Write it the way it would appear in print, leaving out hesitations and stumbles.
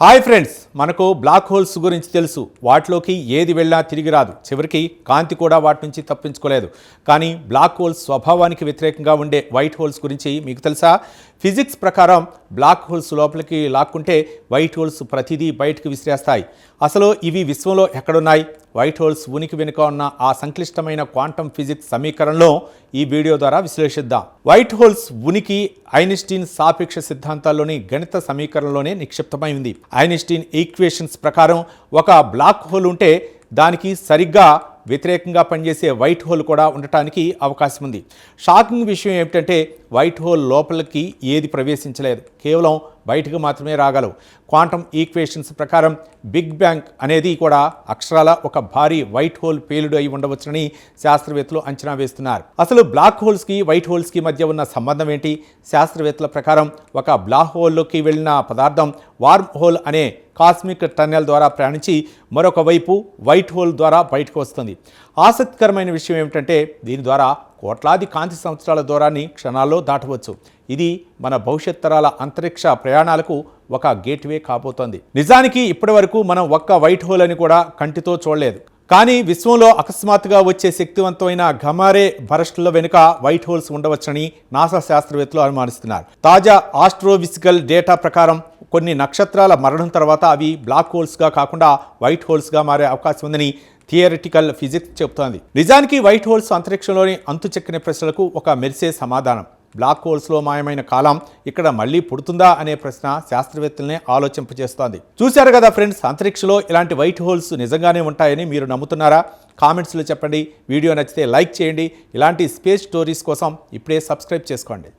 Hi friends, మనకు black holes గురించి తెలుసు. వాటిలోకి ఏది వెళ్ళినా తిరిగి రాదు. చివరికి కాంతి కూడా వాటి నుంచి తప్పించుకోలేదు. కానీ బ్లాక్ హోల్స్ స్వభావానికి వ్యతిరేకంగా ఉండే వైట్ హోల్స్ గురించి మీకు తెలుసా? ఫిజిక్స్ ప్రకారం బ్లాక్ హోల్స్ లోపలికి లాక్కుంటే వైట్ హోల్స్ ప్రతిదీ బయటకు విసిరేస్తాయి. అసలు ఇవి విశ్వంలో ఎక్కడున్నాయి? వైట్ హోల్స్ ఉనికి వెనుక ఉన్న ఆ సంక్లిష్టమైన క్వాంటం ఫిజిక్స్ సమీకరణలో ఈ వీడియో ద్వారా విశ్లేషిద్దాం. వైట్ హోల్స్ ఉనికి ఐన్స్టీన్ సాపేక్ష సిద్ధాంతాల్లోని గణిత సమీకరణలోనే నిక్షిప్తమై ఉంది. ఐన్స్టీన్ ఈక్వేషన్స్ ప్రకారం ఒక బ్లాక్ హోల్ ఉంటే దానికి సరిగ్గా వ్యతిరేకంగా పనిచేసే వైట్ హోల్ కూడా ఉండటానికి అవకాశం ఉంది. షాకింగ్ విషయం ఏమిటంటే వైట్ హోల్ లోపలికి ఏది ప్రవేశించలేదు, కేవలం బయటకు మాత్రమే రాగలవు. క్వాంటమ్ ఈక్వేషన్స్ ప్రకారం బిగ్ బ్యాంగ్ అనేది కూడా అక్షరాల ఒక భారీ వైట్ హోల్ పేలుడు అయి ఉండవచ్చునని శాస్త్రవేత్తలు అంచనా వేస్తున్నారు. అసలు బ్లాక్ హోల్స్కి వైట్ హోల్స్కి మధ్య ఉన్న సంబంధం ఏంటి? శాస్త్రవేత్తల ప్రకారం ఒక బ్లాక్ హోల్లోకి వెళ్ళిన పదార్థం వార్మ్ హోల్ అనే కాస్మిక్ టన్నెల్ ద్వారా ప్రయాణించి మరొక వైపు వైట్ హోల్ ద్వారా బయటకు వస్తుంది. ఆసక్తికరమైన విషయం ఏమిటంటే దీని ద్వారా కోట్లాది కాంతి సంవత్సరాల దూరాన్ని క్షణాల్లో దాటవచ్చు. ఇది మన భవిష్యత్ తరాల అంతరిక్ష ప్రయాణాలకు ఒక గేట్వే కాబోతోంది. నిజానికి ఇప్పటి వరకు మనం ఒక్క వైట్ హోల్ అని కూడా కంటితో చూడలేదు. కానీ విశ్వంలో అకస్మాత్తుగా వచ్చే శక్తివంతమైన గమారే బరస్టుల వెనుక వైట్ హోల్స్ ఉండవచ్చని నాసా శాస్త్రవేత్తలు అనుమానిస్తున్నారు. తాజా ఆస్ట్రోఫిజికల్ డేటా ప్రకారం కొన్ని నక్షత్రాల మరణం తర్వాత అవి బ్లాక్ హోల్స్గా కాకుండా వైట్ హోల్స్గా మారే అవకాశం ఉందని థియరిటికల్ ఫిజిక్స్ చెబుతోంది. నిజానికి వైట్ హోల్స్ అంతరిక్షంలోని అంతుచెక్కని ప్రశ్నలకు ఒక మెరిసే సమాధానం. బ్లాక్ హోల్స్లో మాయమైన కాలం ఇక్కడ మళ్ళీ పుడుతుందా అనే ప్రశ్న శాస్త్రవేత్తలనే ఆలోచింపజేస్తోంది. చూశారు కదా ఫ్రెండ్స్, అంతరిక్షంలో ఇలాంటి వైట్ హోల్స్ నిజంగానే ఉంటాయని మీరు నమ్ముతున్నారా? కామెంట్స్లో చెప్పండి. వీడియో నచ్చితే లైక్ చేయండి. ఇలాంటి స్పేస్ స్టోరీస్ కోసం ఇప్పుడే సబ్స్క్రైబ్ చేసుకోండి.